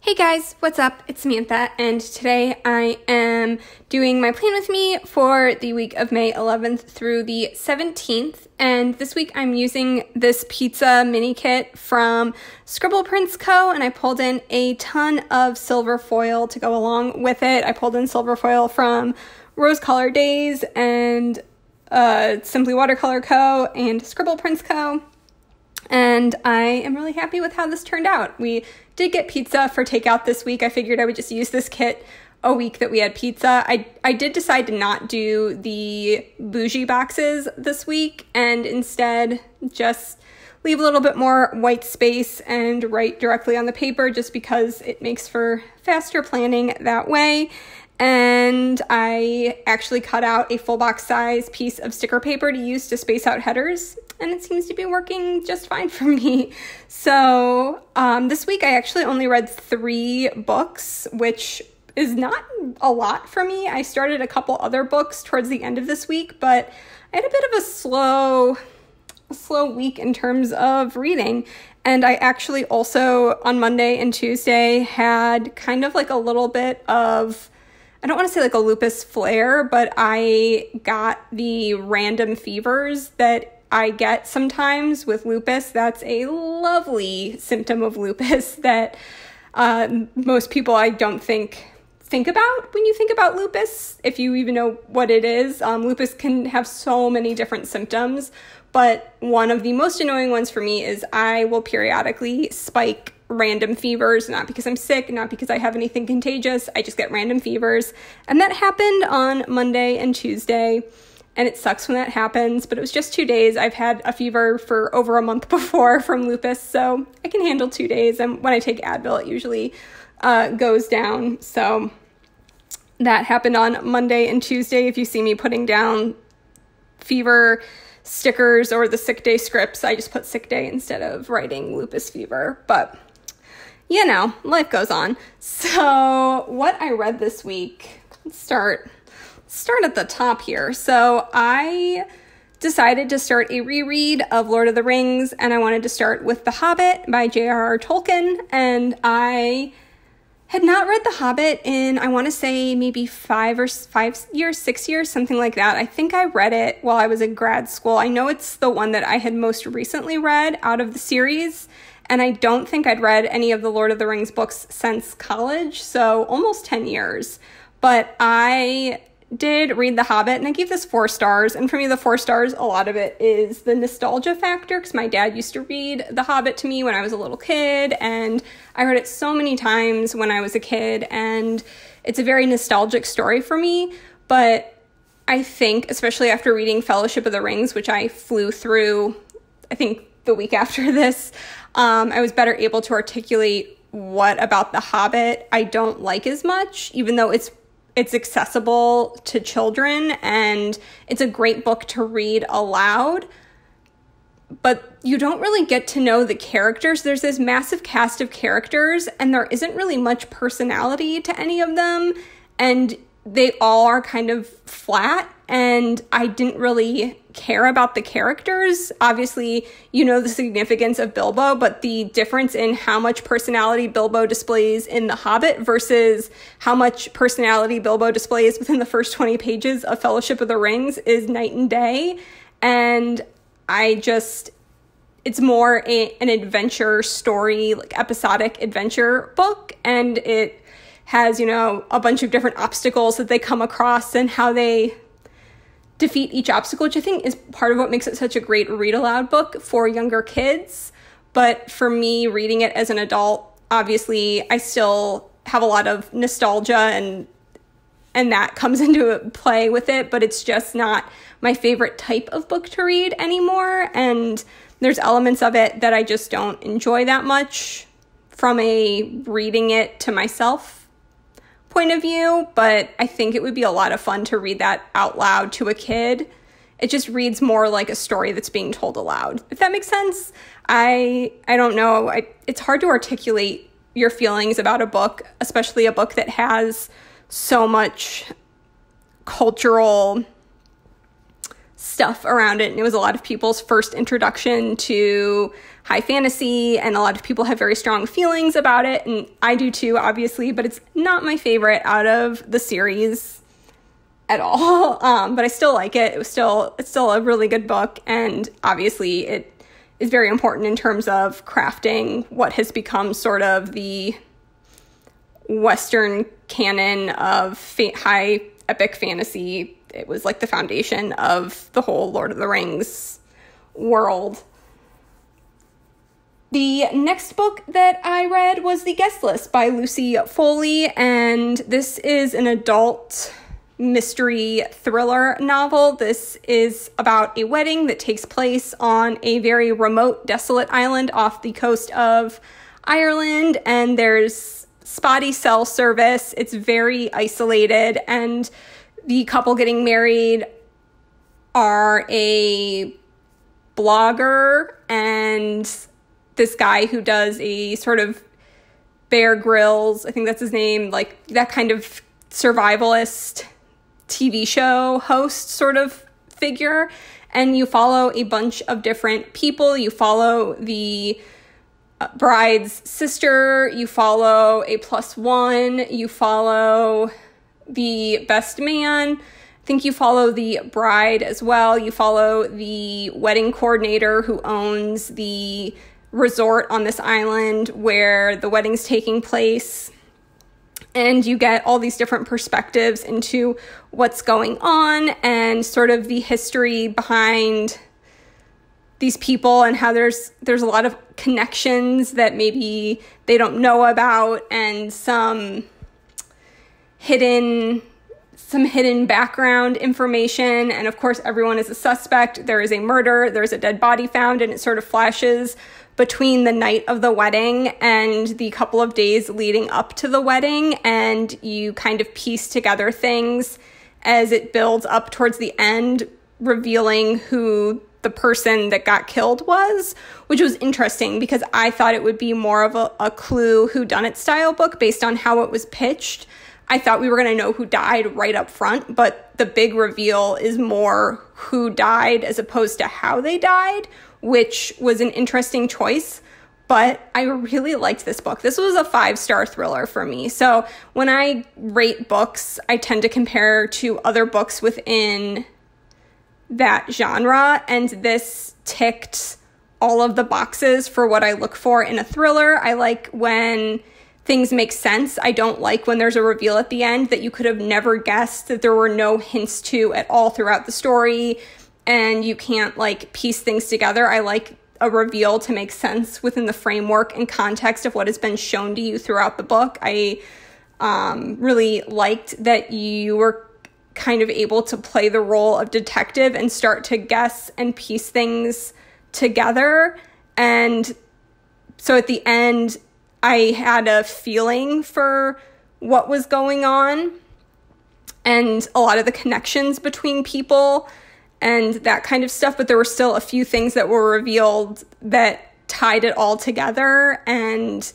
Hey guys, what's up? It's Samantha, and today I am doing my plan with me for the week of May 11th through the 17th, and this week I'm using this pizza mini kit from Scribble Prints Co., and I pulled in a ton of silver foil to go along with it. I pulled in silver foil from Rose Color Days and Simply Watercolor Co. and Scribble Prints Co., and I am really happy with how this turned out. We did get pizza for takeout this week. I figured I would just use this kit a week that we had pizza. I did decide to not do the bougie boxes this week and instead just leave a little bit more white space and write directly on the paper just because it makes for faster planning that way. And I actually cut out a full box size piece of sticker paper to use to space out headers, and it seems to be working just fine for me. So this week I actually only read 3 books, which is not a lot for me. I started a couple other books towards the end of this week, but I had a bit of a slow week in terms of reading. And I actually also on Monday and Tuesday had kind of like a little bit of, I don't want to say like a lupus flare, but I got the random fevers that I get sometimes with lupus. That's a lovely symptom of lupus that most people I don't think about when you think about lupus, if you even know what it is. Lupus can have so many different symptoms, but one of the most annoying ones for me is I will periodically spike random fevers, not because I'm sick, not because I have anything contagious. I just get random fevers. And that happened on Monday and Tuesday. And it sucks when that happens, but it was just 2 days. I've had a fever for over a month before from lupus, so I can handle 2 days. And when I take Advil, it usually goes down. So that happened on Monday and Tuesday. If you see me putting down fever stickers or the sick day scripts, I just put sick day instead of writing lupus fever. But you know, life goes on. So what I read this week, let's start at the top here. So I decided to start a reread of Lord of the Rings, and I wanted to start with The Hobbit by JRR Tolkien. And I had not read The Hobbit in, I want to say maybe 6 years, something like that. I think I read it while I was in grad school. I know it's the one that I had most recently read out of the series, and I don't think I'd read any of the Lord of the Rings books since college, so almost 10 years. But I did read The Hobbit, and I gave this 4 stars, and for me, the 4 stars, a lot of it is the nostalgia factor, because my dad used to read The Hobbit to me when I was a little kid, and I read it so many times when I was a kid, and it's a very nostalgic story for me. But I think, especially after reading Fellowship of the Rings, which I flew through, I think the week after this, I was better able to articulate what about The Hobbit I don't like as much, even though it's accessible to children and it's a great book to read aloud, but you don't really get to know the characters. There's this massive cast of characters and there isn't really much personality to any of them, and they all are kind of flat, and I didn't really care about the characters. Obviously, you know the significance of Bilbo, but the difference in how much personality Bilbo displays in The Hobbit versus how much personality Bilbo displays within the first 20 pages of Fellowship of the Rings is night and day. And it's more an adventure story, like episodic adventure book, and it has, you know, a bunch of different obstacles that they come across and how they defeat each obstacle, which I think is part of what makes it such a great read aloud book for younger kids. But for me, reading it as an adult, obviously I still have a lot of nostalgia and that comes into play with it, but it's just not my favorite type of book to read anymore. And there's elements of it that I just don't enjoy that much from a reading it to myself point of view, but I think it would be a lot of fun to read that out loud to a kid. It just reads more like a story that's being told aloud, if that makes sense. I don't know. It's hard to articulate your feelings about a book, especially a book that has so much cultural stuff around it, and it was a lot of people's first introduction to high fantasy, and a lot of people have very strong feelings about it, and I do too, obviously, but it's not my favorite out of the series at all. But I still like it. It's still a really good book, and obviously it is very important in terms of crafting what has become sort of the Western canon of high epic fantasy. It was like the foundation of the whole Lord of the Rings world. The next book that I read was The Guest List by Lucy Foley, and this is an adult mystery thriller novel. This is about a wedding that takes place on a very remote, desolate island off the coast of Ireland, and there's spotty cell service. It's very isolated, and the couple getting married are a blogger and this guy who does a sort of Bear Grylls, I think that's his name, like that kind of survivalist TV show host sort of figure. And you follow a bunch of different people. You follow the bride's sister, you follow a +1, you follow the best man, I think you follow the bride as well, you follow the wedding coordinator who owns the resort on this island where the wedding's taking place, and you get all these different perspectives into what's going on and sort of the history behind these people and how there's a lot of connections that maybe they don't know about, and some hidden background information. And of course, everyone is a suspect. There is a murder, there's a dead body found, and it sort of flashes between the night of the wedding and the couple of days leading up to the wedding, and you kind of piece together things as it builds up towards the end, revealing who the person that got killed was, which was interesting because I thought it would be more of a Clue whodunit style book based on how it was pitched. I thought we were going to know who died right up front, but the big reveal is more who died as opposed to how they died, which was an interesting choice. But I really liked this book. This was a 5-star thriller for me. So when I rate books, I tend to compare to other books within that genre, and this ticked all of the boxes for what I look for in a thriller. I like when things make sense. I don't like when there's a reveal at the end that you could have never guessed, that there were no hints to at all throughout the story, and you can't like piece things together. I like a reveal to make sense within the framework and context of what has been shown to you throughout the book. I really liked that you were kind of able to play the role of detective and start to guess and piece things together. And so at the end, I had a feeling for what was going on and a lot of the connections between people and that kind of stuff, but there were still a few things that were revealed that tied it all together, and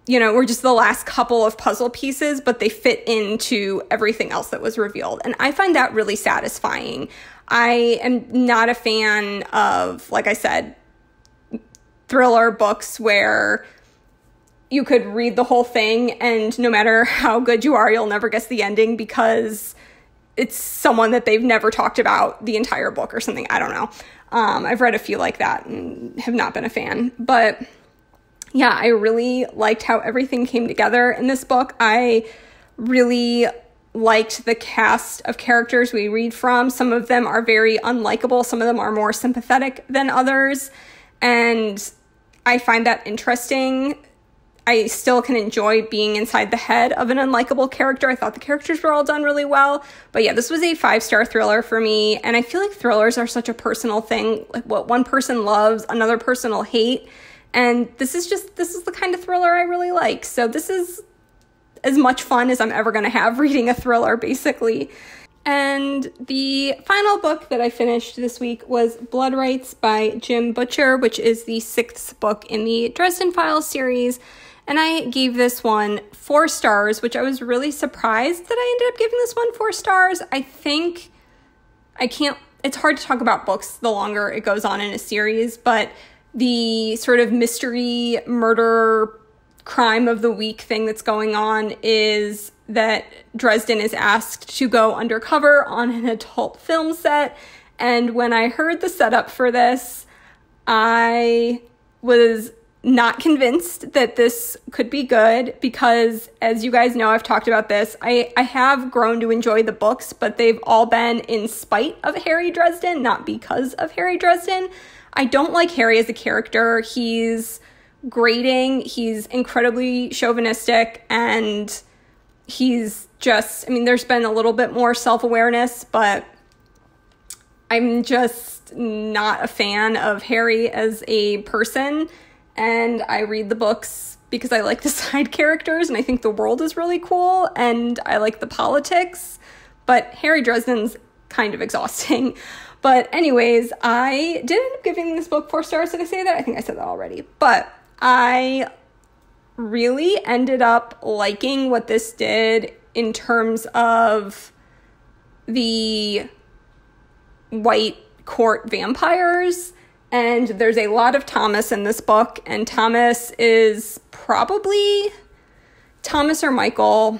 were just the last couple of puzzle pieces, but they fit into everything else that was revealed. And I find that really satisfying. I am not a fan of, like I said, thriller books where you could read the whole thing and no matter how good you are, you'll never guess the ending because it's someone that they've never talked about the entire book or something. I don't know. I've read a few like that and have not been a fan. But yeah, I really liked how everything came together in this book. I really liked the cast of characters we read from. Some of them are very unlikable. Some of them are more sympathetic than others. And I find that interesting. I still can enjoy being inside the head of an unlikable character. I thought the characters were all done really well. But yeah, this was a 5-star thriller for me. And I feel like thrillers are such a personal thing. Like what one person loves, another person will hate. And this is the kind of thriller I really like. So this is as much fun as I'm ever going to have reading a thriller, basically. And the final book that I finished this week was Blood Rites by Jim Butcher, which is the 6th book in the Dresden Files series. And I gave this one 4 stars, which I was really surprised that I ended up giving this one 4 stars. I think it's hard to talk about books the longer it goes on in a series, but the sort of mystery, murder, crime of the week thing that's going on is that Dresden is asked to go undercover on an adult film set. And when I heard the setup for this, I was not convinced that this could be good because, as you guys know, I've talked about this. I have grown to enjoy the books, but they've all been in spite of Harry Dresden, not because of Harry Dresden. I don't like Harry as a character. He's grating. He's incredibly chauvinistic, and he's just, I mean, there's been a little bit more self-awareness, but I'm just not a fan of Harry as a person. And I read the books because I like the side characters, and I think the world is really cool, and I like the politics. But Harry Dresden's kind of exhausting. But anyways, I did end up giving this book 4 stars. Did I say that? I think I said that already. But I really ended up liking what this did in terms of the white court vampires. And there's a lot of Thomas in this book, and Thomas is probably, Thomas or Michael,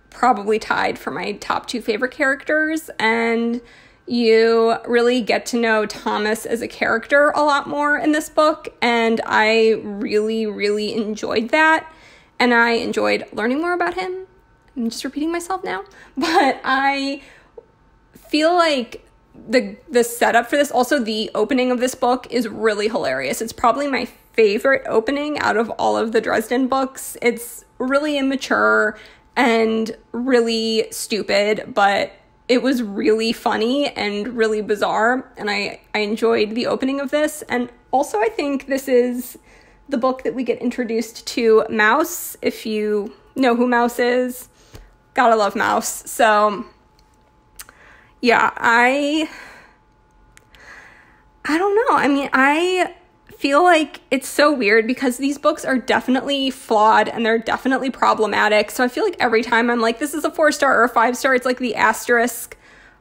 probably tied for my top 2 favorite characters. And you really get to know Thomas as a character a lot more in this book, and I really, really enjoyed that. And I enjoyed learning more about him. I'm just repeating myself now. But I feel like the setup for this, also the opening of this book, is really hilarious. It's probably my favorite opening out of all of the Dresden books. It's really immature and really stupid, but it was really funny and really bizarre, and I enjoyed the opening of this. And also I think this is the book that we get introduced to Mouse. If you know who Mouse is, gotta love Mouse. So yeah, I don't know. I mean, I feel like it's so weird because these books are definitely flawed and they're definitely problematic. So I feel like every time I'm like, this is a 4-star or a 5-star, it's like the asterisk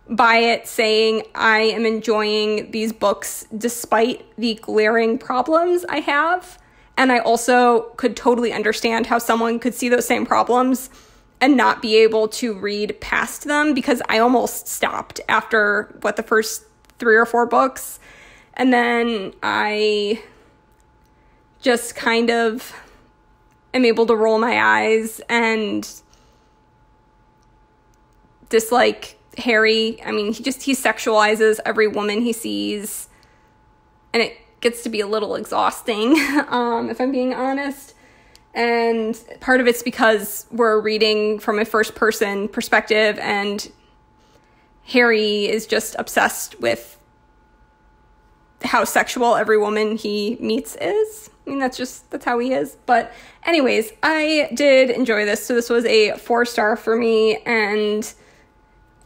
by it saying I am enjoying these books despite the glaring problems I have. And I also could totally understand how someone could see those same problems and not be able to read past them, because I almost stopped after, the first 3 or 4 books. And then I just kind of am able to roll my eyes and dislike Harry. I mean, he sexualizes every woman he sees, and it gets to be a little exhausting, if I'm being honest. And part of it's because we're reading from a first-person perspective, and Harry is just obsessed with how sexual every woman he meets is. I mean, that's how he is. But anyways, I did enjoy this. So this was a 4-star for me, and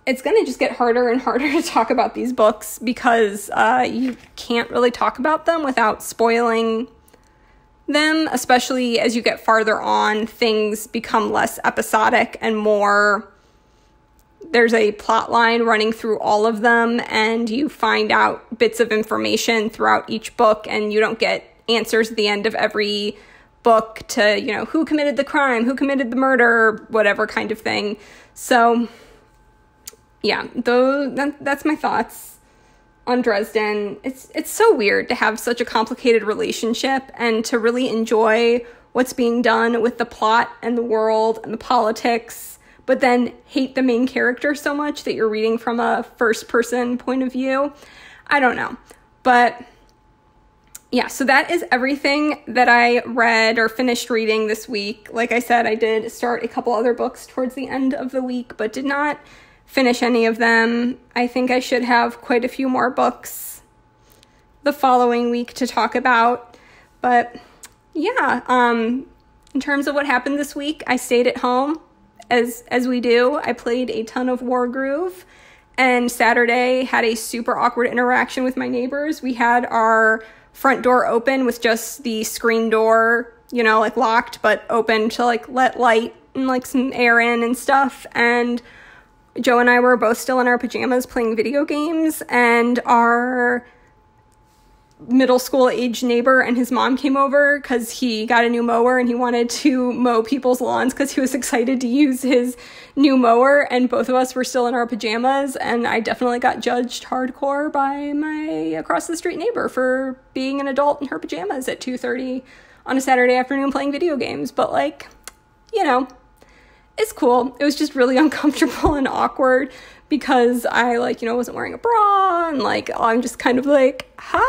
it's going to just get harder and harder to talk about these books because you can't really talk about them without spoiling them, especially as you get farther on. Things become less episodic and more, there's a plot line running through all of them, and you find out bits of information throughout each book, and you don't get answers at the end of every book to, who committed the crime, who committed the murder, whatever kind of thing. So yeah, that's my thoughts on Dresden. It's so weird to have such a complicated relationship and to really enjoy what's being done with the plot and the world and the politics, but then hate the main character so much that you're reading from a first-person point of view. I don't know. But yeah, so that is everything that I read or finished reading this week. Like I said, I did start a couple other books towards the end of the week, but did not finish any of them. I think I should have quite a few more books the following week to talk about. But yeah, in terms of what happened this week, I stayed at home, as we do. I played a ton of Wargroove, and Saturday had a super awkward interaction with my neighbors. We had our front door open with just the screen door, locked, but open to let light and some air in and stuff. And Joe and I were both still in our pajamas playing video games, and our middle school age neighbor and his mom came over because he got a new mower and he wanted to mow people's lawns because he was excited to use his new mower, and both of us were still in our pajamas, and I definitely got judged hardcore by my across the street neighbor for being an adult in her pajamas at 2:30 on a Saturday afternoon playing video games. But like, you know, it's cool. It was just really uncomfortable and awkward because I, like, you know, wasn't wearing a bra, and like I'm just kind of like, hi,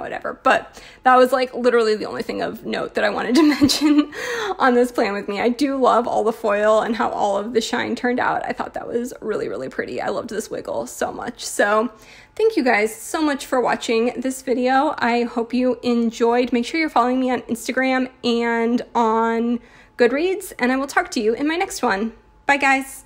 whatever. But that was like literally the only thing of note that I wanted to mention on this plan with me. I do love all the foil and how all of the shine turned out. I thought that was really, really pretty. I loved this wiggle so much. So thank you guys so much for watching this video. I hope you enjoyed. Make sure you're following me on Instagram and on Goodreads, and I will talk to you in my next one. Bye, guys.